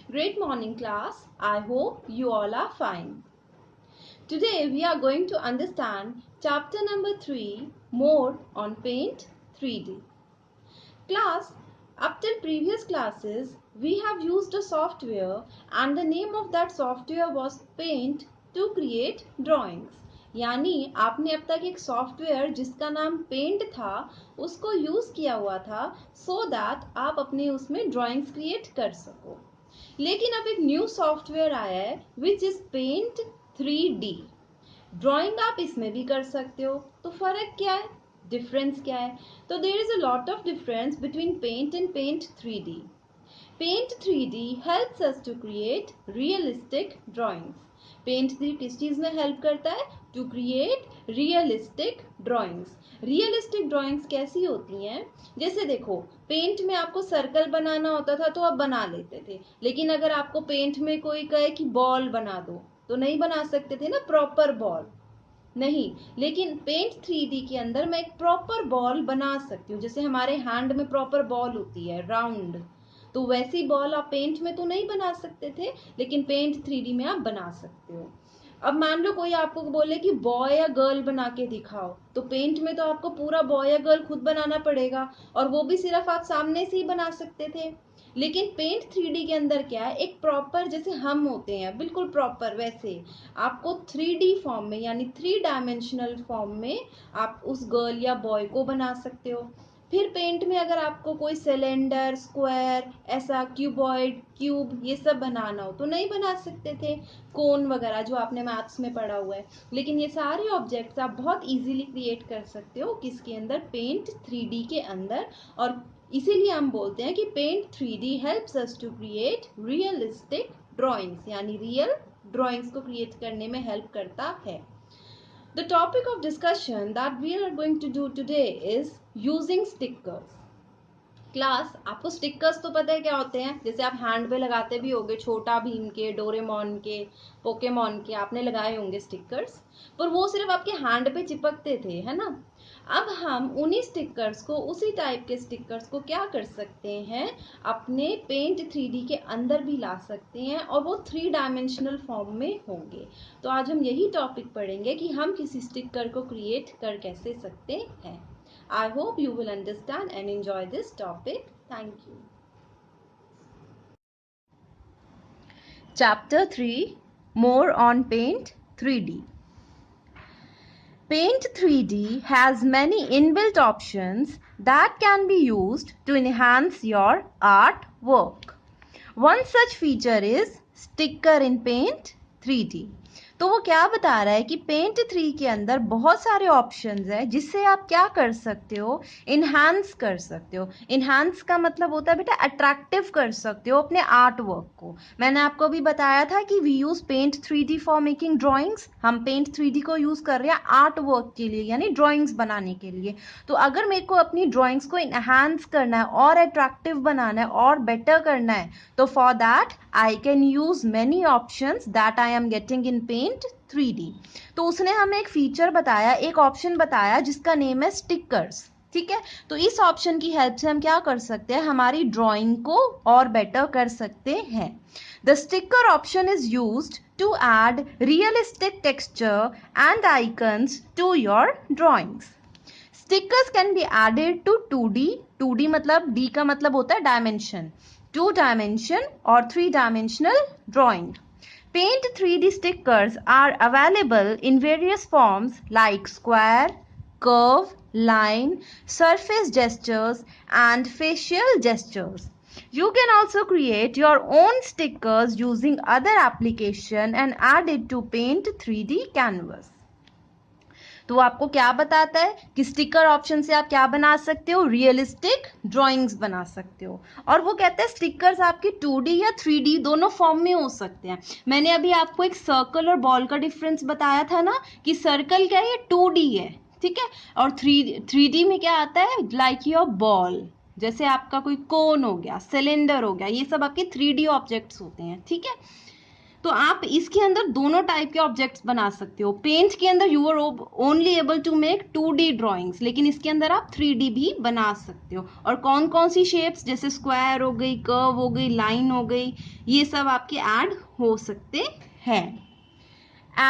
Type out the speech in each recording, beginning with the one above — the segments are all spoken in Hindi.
Great morning class. I hope you all are fine. Today we are going to understand chapter number 3, More on Paint 3D. Class, up till previous classes we have used a software and the name of that software was Paint to create drawings. यानी आपने अब तक एक सॉफ्टवेयर जिसका नाम पेंट था उसको यूज किया हुआ था so that आप अपने उसमें ड्राइंग्स क्रिएट कर सको. लेकिन अब एक न्यू सॉफ्टवेयर आया है which is paint 3D. Drawing आप इसमें भी कर सकते हो. तो फर्क क्या है, डिफरेंस क्या है? तो there is a lot of difference between paint and paint 3D. Paint 3D helps us to create realistic drawings. Paint 3 किस चीज में हेल्प करता है? To create realistic drawings. Realistic drawings कैसी होती हैं? जैसे देखो, पेंट में आपको सर्कल बनाना होता था तो आप बना लेते थे, लेकिन अगर आपको पेंट में कोई कहे कि बॉल बना दो तो नहीं बना सकते थे ना, प्रॉपर बॉल नहीं. लेकिन पेंट 3D के अंदर मैं एक प्रॉपर बॉल बना सकती हूँ. जैसे हमारे हैंड में प्रॉपर बॉल होती है राउंड, तो वैसी बॉल आप पेंट में तो नहीं बना सकते थे, लेकिन पेंट 3D में आप बना सकते हो. अब मान लो कोई आपको बोले कि बॉय या गर्ल बना के दिखाओ, तो पेंट में तो आपको पूरा बॉय या गर्ल खुद बनाना पड़ेगा, और वो भी सिर्फ आप सामने से ही बना सकते थे. लेकिन पेंट 3D के अंदर क्या है, एक प्रॉपर जैसे हम होते हैं बिल्कुल प्रॉपर वैसे आपको 3D फॉर्म में यानी 3 डायमेंशनल फॉर्म में आप उस गर्ल या बॉय को बना सकते हो. फिर पेंट में अगर आपको कोई सिलेंडर, स्क्वायर, ऐसा क्यूबॉइड, क्यूब ये सब बनाना हो तो नहीं बना सकते थे, कोन वगैरह जो आपने मैथ्स में पढ़ा हुआ है. लेकिन ये सारे ऑब्जेक्ट्स आप बहुत इजीली क्रिएट कर सकते हो किसके अंदर? पेंट 3D के अंदर. और इसीलिए हम बोलते हैं कि paint 3D helps us to create realistic drawings, यानी रियल ड्राइंग्स को क्रिएट करने में हेल्प करता है. The topic of discussion that we are going to do today is using stickers. Class, आपको स्टिकर्स तो पता है क्या होते हैं? जैसे आप हैंड पे लगाते भी होंगे, छोटा भीम के, डोरेमोन के, पोकेमोन के आपने लगाए होंगे स्टिकर्स, पर वो सिर्फ आपके हैंड पे चिपकते थे, है ना. अब हम उन्हीं स्टिकर्स को, उसी टाइप के स्टिकर्स को क्या कर सकते हैं, अपने पेंट 3D के अंदर भी ला सकते हैं और वो 3 डायमेंशनल फॉर्म में होंगे. तो आज हम यही टॉपिक पढ़ेंगे कि हम किसी स्टिकर को क्रिएट कर कैसे सकते हैं. I hope you will understand and enjoy this topic. Thank you. Chapter 3, More on Paint 3D. Paint 3D has many inbuilt options that can be used to enhance your artwork. One such feature is Sticker in Paint 3D. तो वो क्या बता रहा है कि पेंट 3 के अंदर बहुत सारे ऑप्शंस हैं जिससे आप क्या कर सकते हो, इन्हांस कर सकते हो. इन्हांस का मतलब होता है बेटा अट्रैक्टिव कर सकते हो अपने आर्ट वर्क को. मैंने आपको भी बताया था कि we use paint 3D for making drawings. हम पेंट 3D को यूज कर रहे हैं आर्ट वर्क के लिए, यानी ड्राइंग्स बनाने के लिए. तो अगर मेरे को अपनी ड्राइंग्स को इन्हांस करना है और अट्रैक्टिव बनाना है और बेटर करना है, तो for that I can use many options that I am getting in paint 3D. तो उसने हमें एक फीचर बताया, एक ऑप्शन बताया जिसका नेम है स्टिकर्स. ठीक है, तो इस ऑप्शन की हेल्प से हम क्या कर सकते हैं, हमारी ड्राइंग को और बेटर कर सकते हैं. The sticker option is used to add realistic texture and icons to your drawings. Stickers can be added to 2D. 2D मतलब D का मतलब होता है डायमेंशन, 2 dimension और 3 dimensional drawing. Paint 3D stickers are available in various forms like square, curve, line, surface gestures, and facial gestures. You can also create your own stickers using other application and add it to Paint 3D canvas. तो आपको क्या बताता है कि स्टिकर ऑप्शन से आप क्या बना सकते हो, रियलिस्टिक ड्राइंग्स बना सकते हो. और वो कहते हैं स्टिकर्स आपके 2D या 3D दोनों फॉर्म में हो सकते हैं. मैंने अभी आपको एक सर्कल और बॉल का डिफरेंस बताया था ना, कि सर्कल क्या है, 2D है, ठीक है, और 3D में क्या आता है, लाइक योर बॉल, जैसे आपका कोई कोन हो गया, सिलेंडर हो गया, ये सब आपके 3D ऑब्जेक्ट्स होते हैं. ठीक है, तो आप इसके अंदर दोनों टाइप के ऑब्जेक्ट्स बना सकते हो। पेंट के अंदर you are only able to make 2D drawings, लेकिन इसके अंदर आप 3D भी बना सकते हो। और कौन कौन सी शेप्स, जैसे स्क्वायर हो गई, कर्व हो गई, लाइन हो गई, ये सब आपके ऐड हो सकते हैं।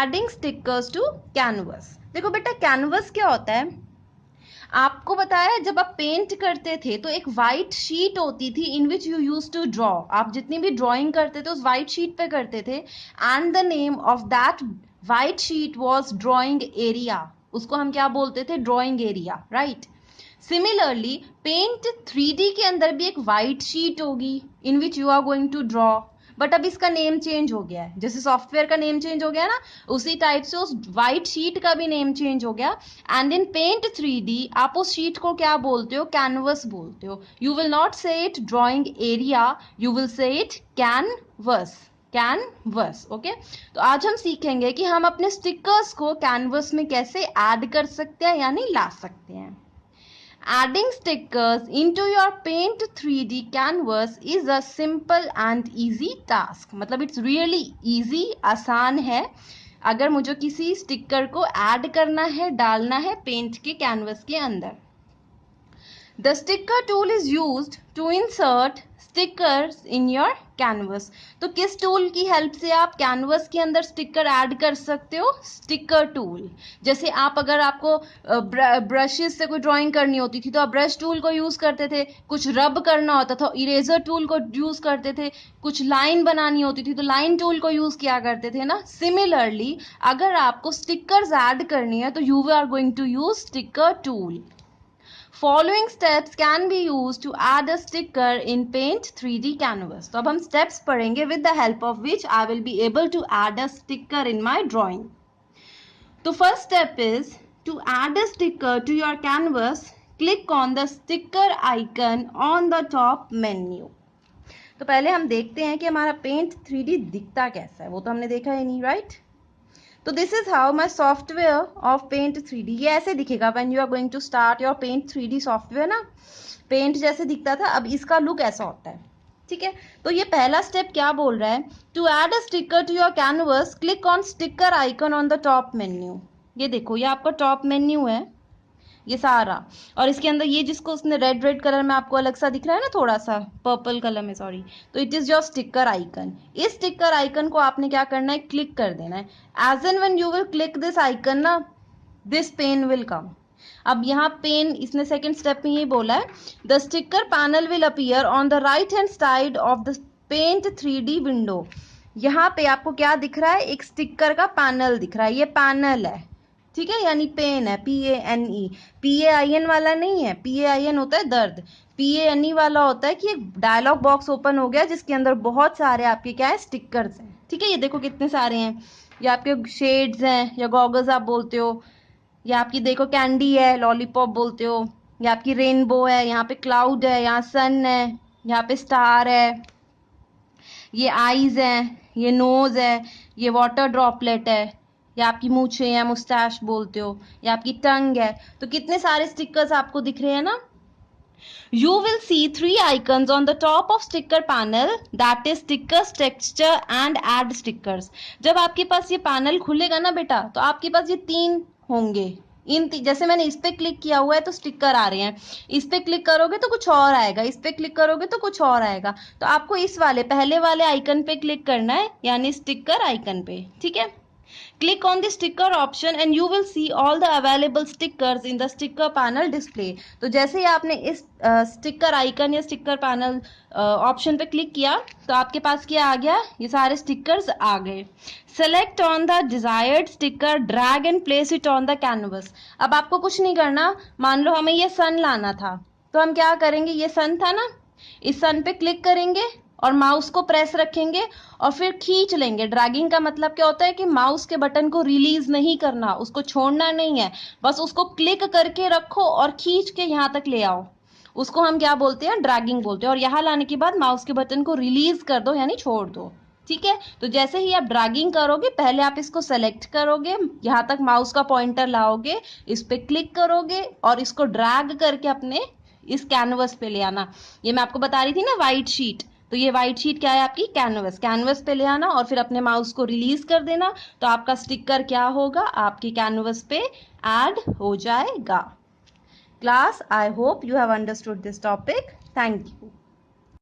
Adding stickers to canvas. देखो बेटा, कैनवस क्या होता है, आपको बताया जब आप पेंट करते थे तो एक वाइट शीट होती थी in which you use to draw. आप जितनी भी ड्राइंग करते थे उस वाइट शीट पे करते थे, and the name of that white sheet was drawing area. उसको हम क्या बोलते थे, drawing area, right. Similarly paint 3D के अंदर भी एक वाइट शीट होगी in which you are going to draw, but अब इसका नेम चेंज हो गया है। जैसे सॉफ्टवेयर का नेम चेंज हो गया ना, उसी टाइप से उस वाइट शीट का भी नेम चेंज हो गया। एंड इन पेंट 3D आप उस शीट को क्या बोलते हो, कैनवस बोलते हो। यू विल नॉट से it drawing area, you will say it canvas, canvas. Okay, तो आज हम सीखेंगे कि हम अपने स्टिकर्स को कैनवस में कैसे ऐड कर सकते हैं, यानी ला सकते हैं। Adding stickers into your Paint 3D canvas is a simple and easy task. मतलब it's really easy, आसान है। अगर मुझे किसी स्टिकर को ऐड करना है, डालना है पेंट के कैनवस के अंदर। The sticker tool is used to insert stickers in your canvas. तो किस टूल की हेल्प से आप कैनवस के अंदर स्टिकर ऐड कर सकते हो, स्टिकर टूल। जैसे आप अगर आपको ब्रशेस से कोई ड्राइंग करनी होती थी तो आप ब्रश टूल को यूज करते थे, कुछ रब करना होता था इरेजर टूल को यूज करते थे, कुछ लाइन बनानी होती थी तो लाइन टूल को यूज किया करते थे ना। सिमिलरली अगर आपको स्टिकर्स ऐड करनी है तो you are going to use sticker tool. Following steps can be used to add a sticker in Paint 3D canvas. तो अब हम steps पढ़ेंगे with the help of which I will be able to add a sticker in my drawing. तो first step is to add a sticker to your canvas. Click on the sticker icon on the top menu. तो पहले हम देखते हैं कि हमारा Paint 3D दिखता कैसा है, वो तो हमने देखा ही नहीं, right? तो this is how my software of paint 3D, ये ऐसे दिखेगा when you are going to start your paint 3D software ना। पेंट जैसे दिखता था, अब इसका लुक ऐसा होता है, ठीक है। तो ये पहला स्टेप क्या बोल रहा है, to add a sticker to your canvas click on sticker icon on the top menu. ये देखो, ये आपका टॉप मेन्यू है, ये सारा, और इसके अंदर ये जिसको उसने रेड कलर में आपको अलग सा दिख रहा है ना, थोड़ा सा पर्पल कलर में, सॉरी, तो it is your sticker icon. इस स्टिकर आइकन को आपने क्या करना है, क्लिक कर देना है। As and when you will click this icon ना, दिस पेन विल कम। अब यहाँ पेन इसने सेकेंड स्टेप में ये बोला है, the sticker panel will appear on the right hand side of the paint 3D window. यहाँ पे आपको क्या दिख रहा है, एक स्टिकर का पैनल दिख रहा है, ये पैनल है, ठीक है, यानी पेन है, PANE, PAIN वाला नहीं है। PAIN होता है दर्द, PANE वाला होता है कि एक डायलॉग बॉक्स ओपन हो गया जिसके अंदर बहुत सारे आपके क्या है, स्टिकर्स हैं, ठीक है। ये देखो कितने सारे हैं, ये आपके शेड्स हैं या गॉगल्स आप बोलते हो, या आपकी देखो कैंडी है, लॉलीपॉप बोलते हो, या आपकी रेनबो है, यहाँ पे क्लाउड है, यहाँ सन है, यहाँ पे स्टार है, ये आईज है, ये नोज है, ये वाटर ड्रॉपलेट है, या आपकी मूछें या मुस्टैश बोलते हो, या आपकी टंग है। तो कितने सारे स्टिकर्स आपको दिख रहे हैं ना। You will see 3 icons on the top of sticker panel, that is stickers, texture and add stickers. जब आपके पास ये पैनल खुलेगा ना बेटा, तो आपके पास ये 3 होंगे। जैसे मैंने इस पे क्लिक किया हुआ है तो स्टिकर आ रहे हैं, इस पे क्लिक करोगे तो कुछ और आएगा, इस पे क्लिक करोगे तो कुछ और आएगा। तो आपको इस वाले पहले वाले आइकन पे क्लिक करना है, यानी स्टिकर आइकन पे, ठीक है। Click on the sticker option and you will see all the available stickers in the sticker panel display. तो जैसे ही आपने इस स्टिकर आइकन या स्टिकर पैनल ऑप्शन पे क्लिक किया तो आपके पास क्या आ गया, ये सारे स्टिकर्स आ गए। Select on the desired sticker, drag and place it on the canvas. अब आपको कुछ नहीं करना, मान लो हमें ये सन लाना था, तो हम क्या करेंगे, ये सन था ना, इस सन पे क्लिक करेंगे और माउस को प्रेस रखेंगे और फिर खींच लेंगे। ड्रैगिंग का मतलब क्या होता है कि माउस के बटन को रिलीज नहीं करना, उसको छोड़ना नहीं है, बस उसको क्लिक करके रखो और खींच के यहाँ तक ले आओ, उसको हम क्या बोलते हैं, ड्रैगिंग बोलते हैं। और यहाँ लाने के बाद माउस के बटन को रिलीज कर दो, यानी छोड़ दो, ठीक है। तो जैसे ही आप ड्रैगिंग करोगे, पहले आप इसको सेलेक्ट करोगे, यहाँ तक माउस का पॉइंटर लाओगे, इस पे क्लिक करोगे और इसको ड्रैग करके अपने इस कैनवस पे ले आना। ये मैं आपको बता रही थी ना, वाइट शीट, तो ये वाइट शीट क्या है आपकी, कैनवस। कैनवस पे ले आना और फिर अपने माउस को रिलीज कर देना, तो आपका स्टिकर क्या होगा, आपकी कैनवस पे ऐड हो जाएगा। Class, I hope you have understood this topic. Thank you.